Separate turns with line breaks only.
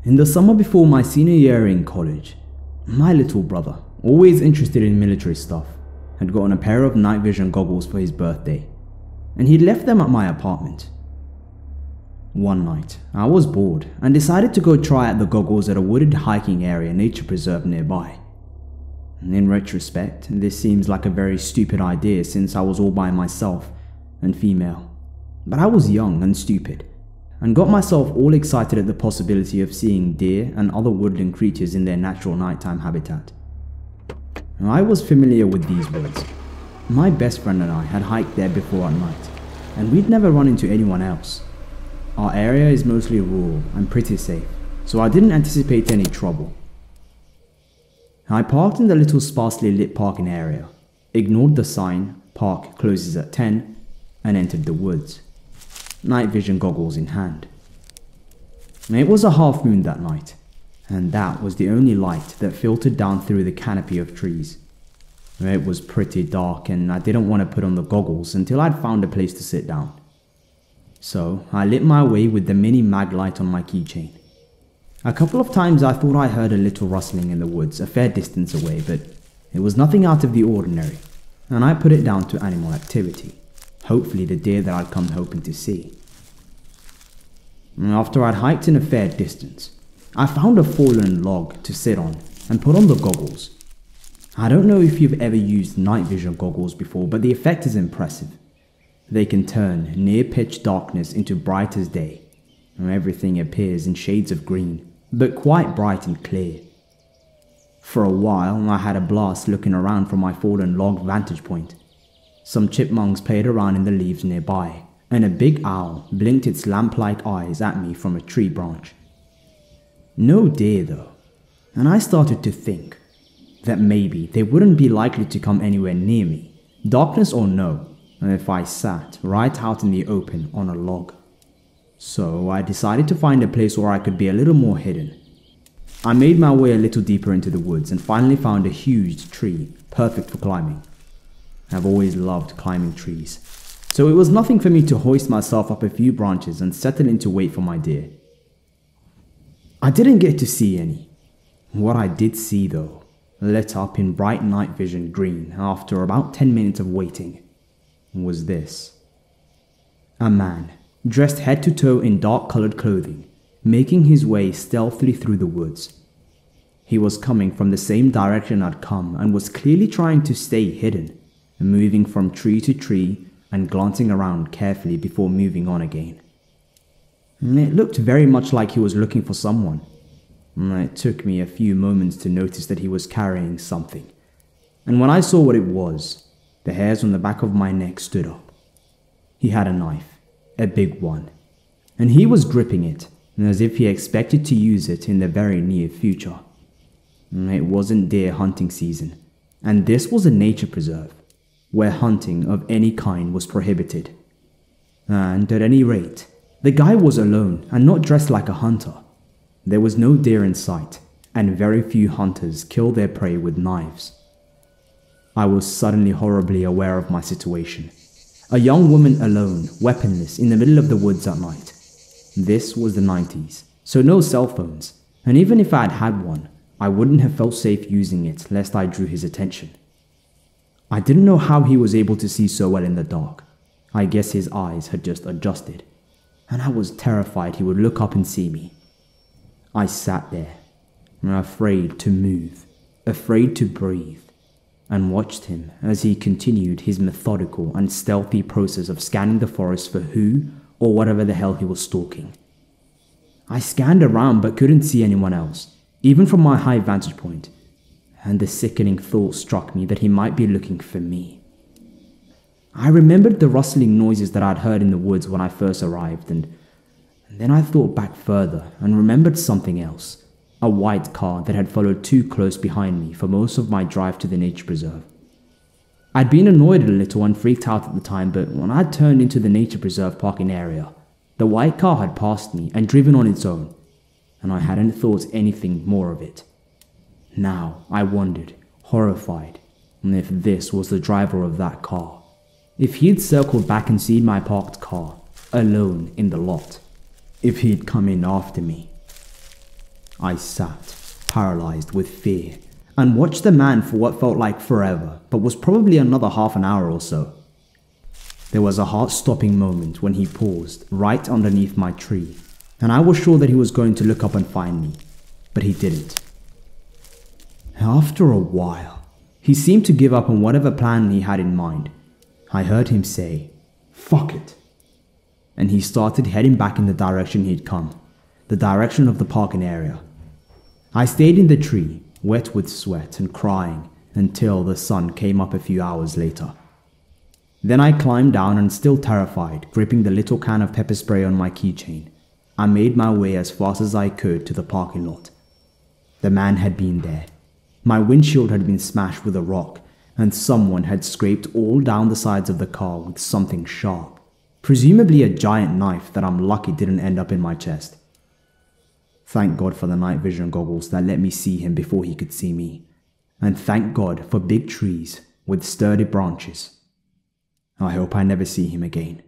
In the summer before my senior year in college, my little brother, always interested in military stuff, had gotten a pair of night vision goggles for his birthday, and he'd left them at my apartment. One night, I was bored and decided to go try out the goggles at a wooded hiking area nature preserve nearby. In retrospect, this seems like a very stupid idea since I was all by myself and female, but I was young and stupid, and got myself all excited at the possibility of seeing deer and other woodland creatures in their natural nighttime habitat. I was familiar with these woods. My best friend and I had hiked there before at night, and we'd never run into anyone else. Our area is mostly rural and pretty safe, so I didn't anticipate any trouble. I parked in the little sparsely lit parking area, ignored the sign, "Park closes at 10, and entered the woods, night vision goggles in hand. It was a half moon that night, and that was the only light that filtered down through the canopy of trees. It was pretty dark and I didn't want to put on the goggles until I'd found a place to sit down. So I lit my way with the mini mag light on my keychain. A couple of times I thought I heard a little rustling in the woods a fair distance away, but it was nothing out of the ordinary, and I put it down to animal activity, hopefully the deer that I'd come hoping to see. After I'd hiked in a fair distance, I found a fallen log to sit on and put on the goggles. I don't know if you've ever used night vision goggles before, but the effect is impressive. They can turn near pitch darkness into bright as day. Everything appears in shades of green, but quite bright and clear. For a while, I had a blast looking around from my fallen log vantage point. Some chipmunks played around in the leaves nearby, and a big owl blinked its lamp-like eyes at me from a tree branch. No deer though, and I started to think that maybe they wouldn't be likely to come anywhere near me, darkness or no, if I sat right out in the open on a log. So I decided to find a place where I could be a little more hidden. I made my way a little deeper into the woods and finally found a huge tree, perfect for climbing. I've always loved climbing trees, so it was nothing for me to hoist myself up a few branches and settle in to wait for my deer. I didn't get to see any. What I did see though, lit up in bright night vision green after about 10 minutes of waiting, was this. A man, dressed head to toe in dark colored clothing, making his way stealthily through the woods. He was coming from the same direction I'd come and was clearly trying to stay hidden, moving from tree to tree and glancing around carefully before moving on again. It looked very much like he was looking for someone. It took me a few moments to notice that he was carrying something, and when I saw what it was, the hairs on the back of my neck stood up. He had a knife, a big one, and he was gripping it as if he expected to use it in the very near future. It wasn't deer hunting season, and this was a nature preserve, where hunting of any kind was prohibited. And at any rate, the guy was alone and not dressed like a hunter. There was no deer in sight, and very few hunters kill their prey with knives. I was suddenly horribly aware of my situation. A young woman alone, weaponless, in the middle of the woods at night. This was the 90s, so no cell phones, and even if I had had one, I wouldn't have felt safe using it lest I drew his attention. I didn't know how he was able to see so well in the dark. I guess his eyes had just adjusted, and I was terrified he would look up and see me. I sat there, afraid to move, afraid to breathe, and watched him as he continued his methodical and stealthy process of scanning the forest for who or whatever the hell he was stalking. I scanned around but couldn't see anyone else, even from my high vantage point, and the sickening thought struck me that he might be looking for me. I remembered the rustling noises that I'd heard in the woods when I first arrived, and then I thought back further and remembered something else. A white car that had followed too close behind me for most of my drive to the nature preserve. I'd been annoyed a little and freaked out at the time, but when I turned into the nature preserve parking area, the white car had passed me and driven on its own, and I hadn't thought anything more of it. Now I wondered, horrified, if this was the driver of that car. If he'd circled back and seen my parked car, alone in the lot. If he'd come in after me. I sat, paralyzed with fear, and watched the man for what felt like forever, but was probably another half an hour or so. There was a heart-stopping moment when he paused right underneath my tree, and I was sure that he was going to look up and find me, but he didn't. After a while, he seemed to give up on whatever plan he had in mind. I heard him say, "Fuck it." And he started heading back in the direction he'd come, the direction of the parking area. I stayed in the tree, wet with sweat and crying, until the sun came up a few hours later. Then I climbed down and, still terrified, gripping the little can of pepper spray on my keychain, I made my way as fast as I could to the parking lot. The man had been there. My windshield had been smashed with a rock, and someone had scraped all down the sides of the car with something sharp, presumably a giant knife that I'm lucky didn't end up in my chest. Thank God for the night vision goggles that let me see him before he could see me, and thank God for big trees with sturdy branches. I hope I never see him again.